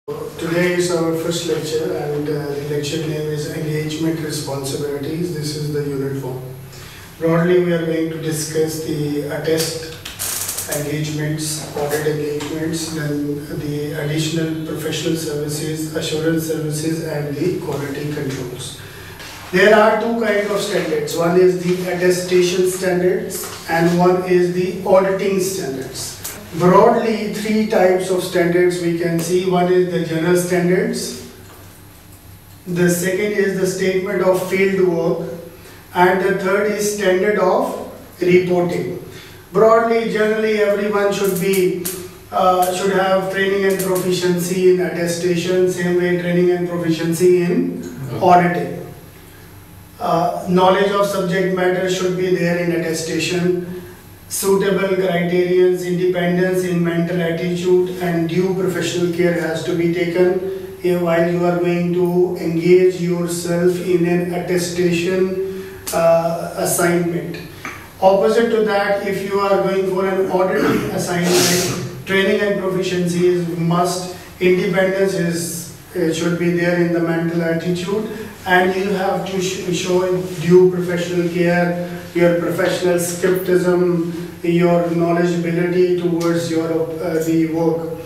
Today is our first lecture and the lecture name is Engagement Responsibilities. This is the unit 4. Broadly, we are going to discuss the Attest engagements, audit engagements, then the additional professional services, assurance services and the quality controls. There are two kinds of standards. One is the attestation standards and one is the auditing standards. Broadly, three types of standards we can see. One is the general standards, the second is the statement of field work, and the third is standard of reporting. Broadly, generally everyone should have training and proficiency in attestation, same way training and proficiency in auditing. Knowledge of subject matter should be there in attestation. Suitable criterions, independence in mental attitude and due professional care has to be taken while you are going to engage yourself in an attestation assignment. Opposite to that, if you are going for an auditing assignment, training and proficiency is must, independence should be there in the mental attitude, and you have to show due professional care, your professional skepticism, your knowledgeability towards your the work.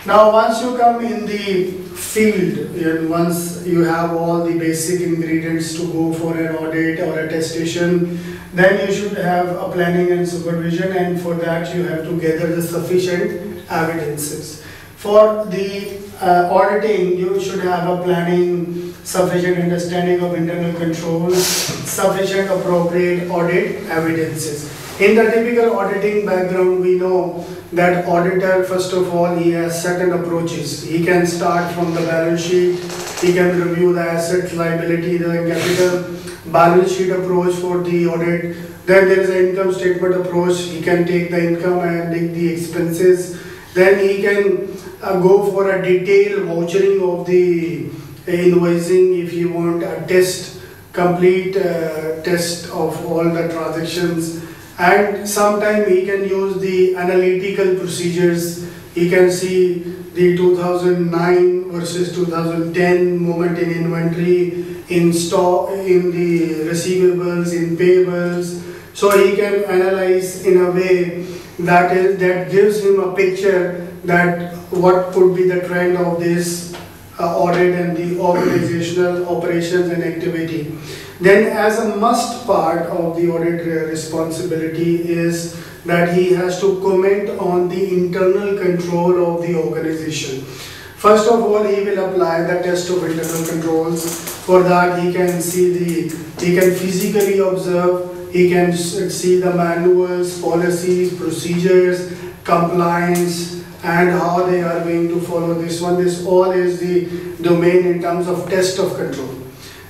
Now once you come in the field and once you have all the basic ingredients to go for an audit or attestation, then you should have a planning and supervision, and for that you have to gather the sufficient evidences. For the auditing, you should have a planning, sufficient understanding of internal controls, sufficient appropriate audit evidences. In the typical auditing background, we know that auditor, first of all, he has certain approaches. He can start from the balance sheet, he can review the assets, liability, the capital, balance sheet approach for the audit. Then there is an income statement approach. He can take the income and take the expenses. Then he can go for a detailed vouchering of the invoicing if you want a test, complete test of all the transactions. And sometimes he can use the analytical procedures. He can see the 2009 versus 2010 movement in inventory, in stock, in the receivables, in payables. So he can analyze in a way that gives him a picture that what could be the trend of this audit and the organizational operations and activity. Then as a must part of the audit responsibility is that he has to comment on the internal control of the organization. First of all, he will apply the test of internal controls. For that he can he can physically observe, he can see the manuals, policies, procedures, compliance, and how they are going to follow this one. This all is the domain in terms of test of control.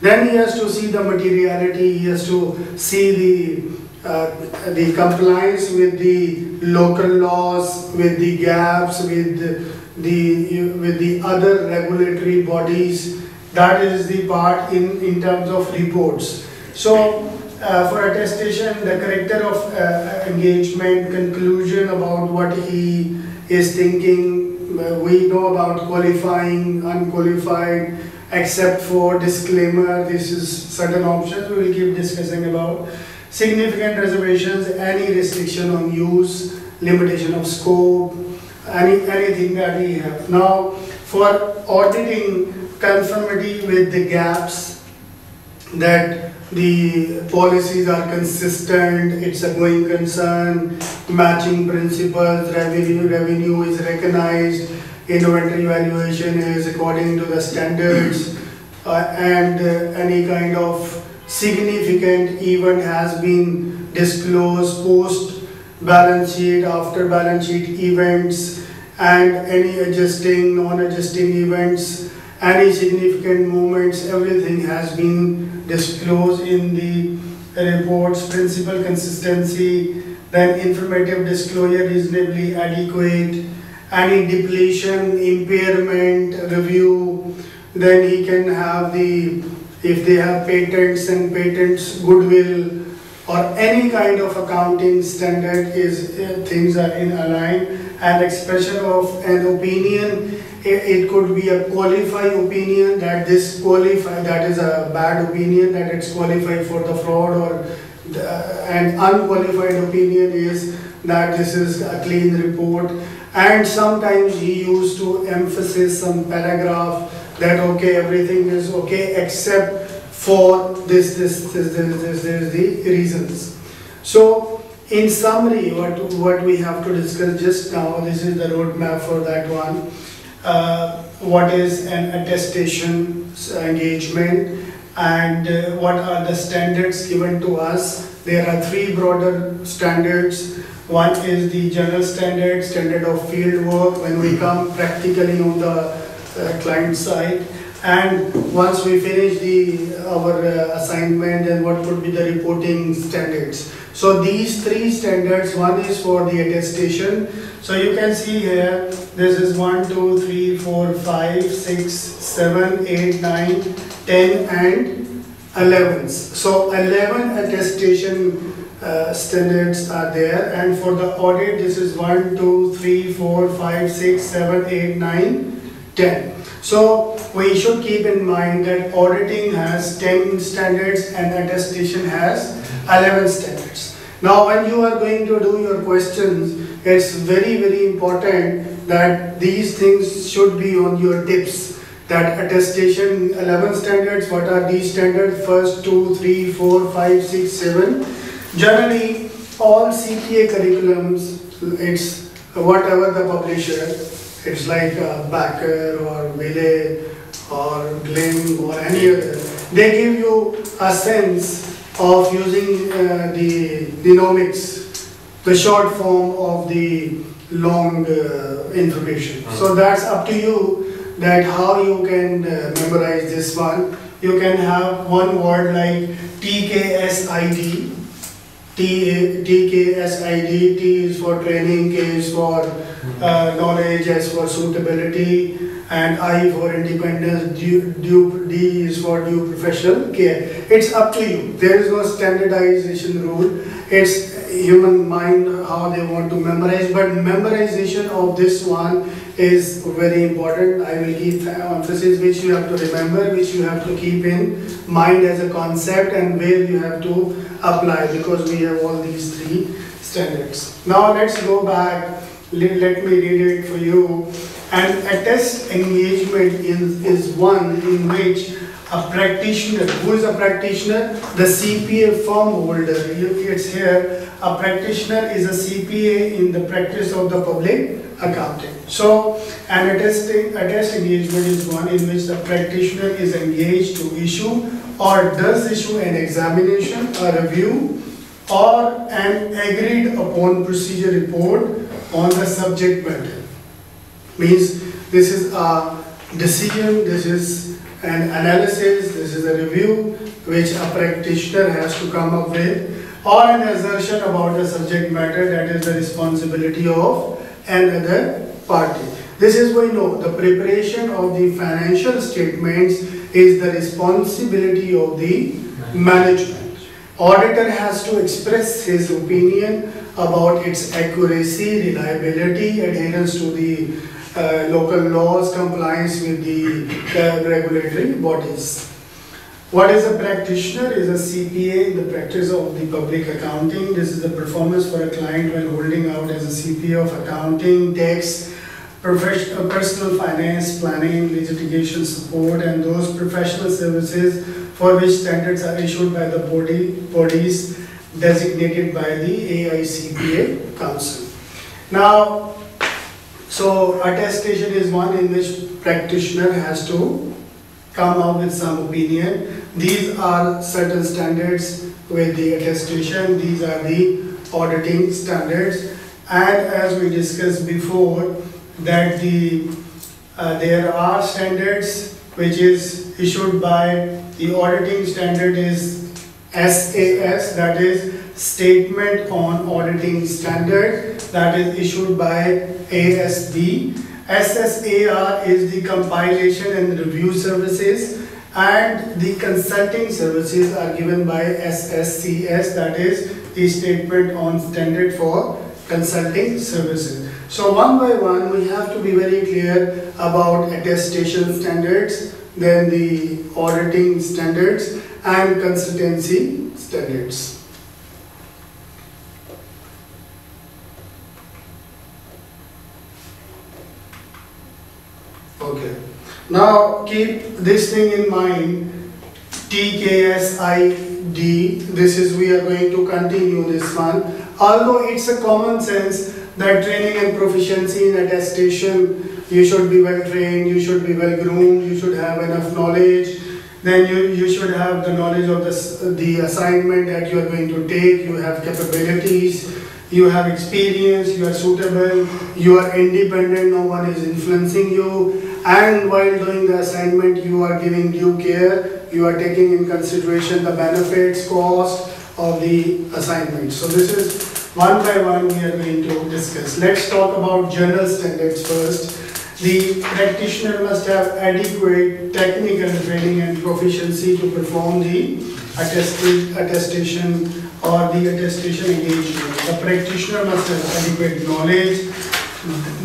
Then he has to see the materiality, he has to see the compliance with the local laws, with the gaps, with the other regulatory bodies. That is the part in terms of reports. So for attestation, the character of engagement, conclusion about what he is thinking, we know about qualifying, unqualified, except for disclaimer, this is certain options we will keep discussing about. Significant reservations, any restriction on use, limitation of scope, anything that we have. Now for auditing, conformity with the gaps, that the policies are consistent, it's a going concern, matching principles, revenue is recognized, inventory valuation is according to the standards, and any kind of significant event has been disclosed post balance sheet, after balance sheet events, and any adjusting, non-adjusting events, any significant movements, everything has been disclosed in the reports. Principal consistency, then informative disclosure reasonably adequate, any depletion, impairment, review. Then he can have if they have patents and patents, goodwill, or any kind of accounting standard is things are in align, and expression of an opinion, it could be a qualified opinion that this qualified, that is a bad opinion, that it's qualified for the fraud, or an unqualified opinion is that this is a clean report. And sometimes he used to emphasize some paragraph that okay, everything is okay except for this the reasons. So in summary, what we have to discuss just now, this is the roadmap for that one. What is an attestation engagement, and what are the standards given to us? There are three broader standards. One is the general standard of field work when we come practically on the client side, and once we finish our assignment, and what would be the reporting standards. So these three standards, one is for the attestation. So you can see here, this is 1, 2, 3, 4, 5, 6, 7, 8, 9, 10 and 11. So 11 attestation standards are there, and for the audit this is 1, 2, 3, 4, 5, 6, 7, 8, 9, 10. So we should keep in mind that auditing has 10 standards and attestation has 11 standards. Now when you are going to do your questions, it's very important that these things should be on your tips. That attestation 11 standards, what are these standards? First 2, 3, 4, 5, 6, 7. Generally, all CPA curriculums, it's whatever the publisher, it's like Backer or Wiley or Glim or any other, they give you a sense of using the nomics, the short form of the long information. So that's up to you that how you can memorize this one. You can have one word like TKSID. TKSID, T is for training, K is for knowledge, S for suitability, and I for independence, D is for due professional care. It's up to you. There is no standardization rule. It's human mind how they want to memorize, but memorization of this one is very important. I will give emphasis which you have to remember, which you have to keep in mind as a concept, and where you have to apply, because we have all these three standards. Now let's go back. Let me read it for you. An attest engagement is one in which a practitioner, who is a practitioner? The CPA firm holder. It's here. A practitioner is a CPA in the practice of the public accounting. So an attest engagement is one in which the practitioner is engaged to issue or does issue an examination, a review, or an agreed upon procedure report on the subject matter. Means this is a decision, this is an analysis, this is a review which a practitioner has to come up with, or an assertion about the subject matter that is the responsibility of another party. This is we know the preparation of the financial statements is the responsibility of the management. Auditor has to express his opinion about its accuracy, reliability, adherence to the local laws, compliance with the regulatory bodies. What is a practitioner? Is a CPA in the practice of the public accounting. This is the performance for a client when holding out as a CPA of accounting, tax, personal finance, planning, litigation support, and those professional services for which standards are issued by the bodies designated by the AICPA Council. Now, so attestation is one in which practitioner has to come up with some opinion. These are certain standards with the attestation. These are the auditing standards. And as we discussed before, that there are standards which is issued by the auditing standard is SAS, that is Statement on Auditing Standard, that is issued by ASB. SSAR is the compilation and review services, and the consulting services are given by SSCS, that is the Statement on Standard for Consulting Services. So one by one we have to be very clear about attestation standards, then the auditing standards and consultancy standards. Okay. Now keep this thing in mind, TKSID, this is, we are going to continue this one. Although it's a common sense that training and proficiency in attestation, you should be well trained, you should be well groomed, you should have enough knowledge, then you should have the knowledge of the assignment that you are going to take, you have capabilities, you have experience, you are suitable, you are independent, no one is influencing you, and while doing the assignment you are giving due care, you are taking in consideration the benefits, cost of the assignment. So this is one by one we are going to discuss. Let's talk about general standards first. The practitioner must have adequate technical training and proficiency to perform the attestation or the attestation engagement. The practitioner must have adequate knowledge.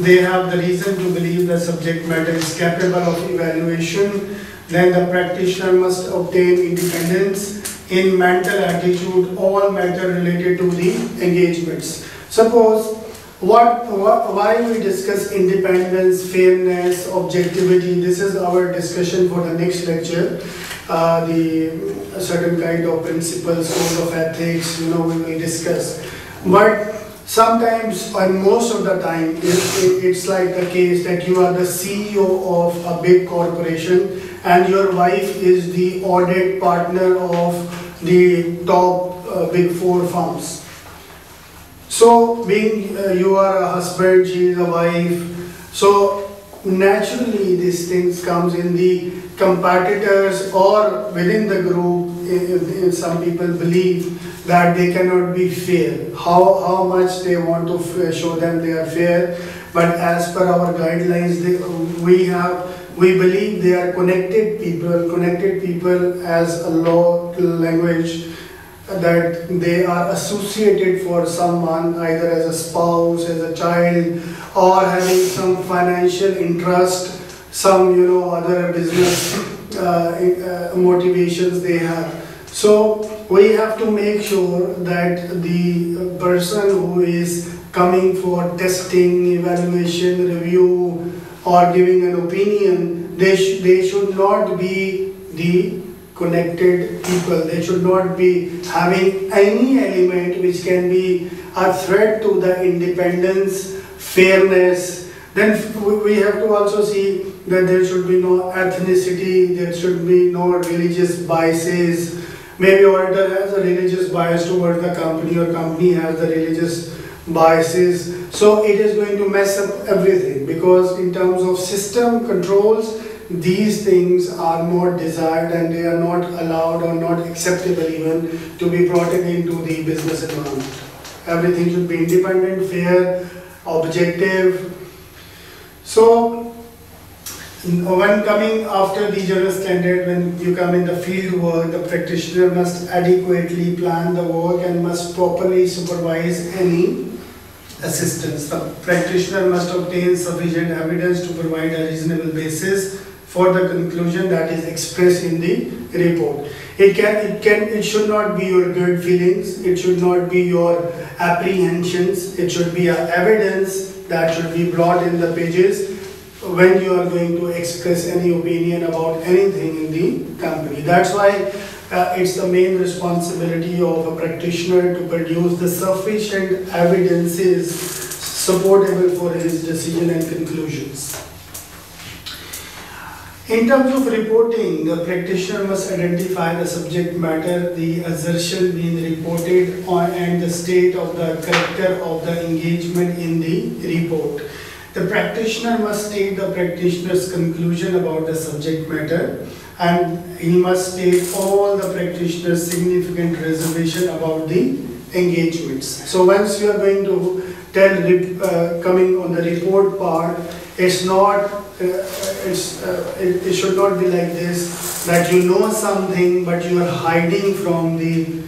They have the reason to believe the subject matter is capable of evaluation. Then the practitioner must obtain independence in mental attitude, all matter related to the engagements. Suppose why we discuss independence, fairness, objectivity. This is our discussion for the next lecture. The certain kind of principles, code of ethics, we will discuss. But sometimes, and most of the time, it's like the case that you are the CEO of a big corporation and your wife is the audit partner of the top big 4 firms. So being you are a husband, she is a wife, so naturally these things comes in the competitors or within the group. Some people believe that they cannot be fair, how much they want to show them they are fair, but as per our guidelines we believe they are connected people as a law language, that they are associated for someone either as a spouse, as a child, or having some financial interest, some other business motivations they have. So we have to make sure that the person who is coming for testing, evaluation, review, or giving an opinion, they should not be the connected people. They should not be having any element which can be a threat to the independence, fairness. Then we have to also see that there should be no ethnicity, there should be no religious biases. Maybe auditor has a religious bias towards the company, or company has the religious biases. So it is going to mess up everything, because in terms of system controls, these things are not desired and they are not allowed or not acceptable even to be brought into the business environment. Everything should be independent, fair, objective. So when coming after the general standard, when you come in the field work, the practitioner must adequately plan the work and must properly supervise any assistance. The practitioner must obtain sufficient evidence to provide a reasonable basis for the conclusion that is expressed in the report. It should not be your good feelings, it should not be your apprehensions, it should be evidence that should be brought in the pages when you are going to express any opinion about anything in the company. That's why it's the main responsibility of a practitioner to produce the sufficient evidences supportable for his decision and conclusions. In terms of reporting, the practitioner must identify the subject matter, the assertion being reported on, and the state of the character of the engagement in the report. The practitioner must state the practitioner's conclusion about the subject matter, and he must state all the practitioner's significant reservation about the engagements. So once you are going to tell, coming on the report part, It's not, it should not be like this, that you know something but you are hiding from the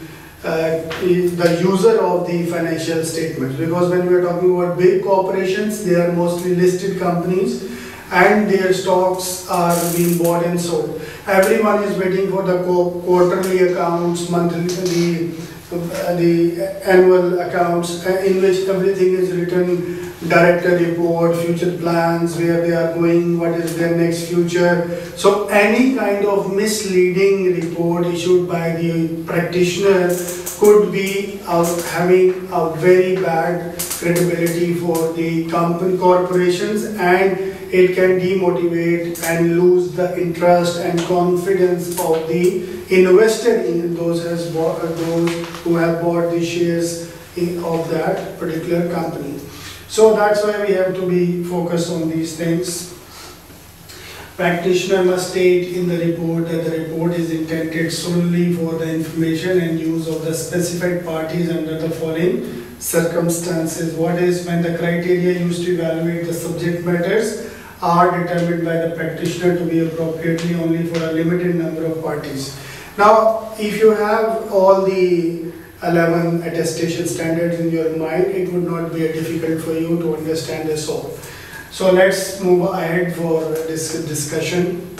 user of the financial statements. Because when we are talking about big corporations, they are mostly listed companies and their stocks are being bought and sold. Everyone is waiting for the quarterly accounts, monthly, the annual accounts, in which everything is written, director report, future plans, where they are going, what is their next future. So any kind of misleading report issued by the practitioner could be having a very bad credibility for the company corporations, and it can demotivate and lose the interest and confidence of the investor in those who have bought the shares of that particular company. So that's why we have to be focused on these things. Practitioner must state in the report that the report is intended solely for the information and use of the specified parties under the following circumstances. What is when the criteria used to evaluate the subject matters are determined by the practitioner to be appropriately only for a limited number of parties. Now, if you have all the 11 attestation standards in your mind, it would not be difficult for you to understand this all. So let's move ahead for this discussion.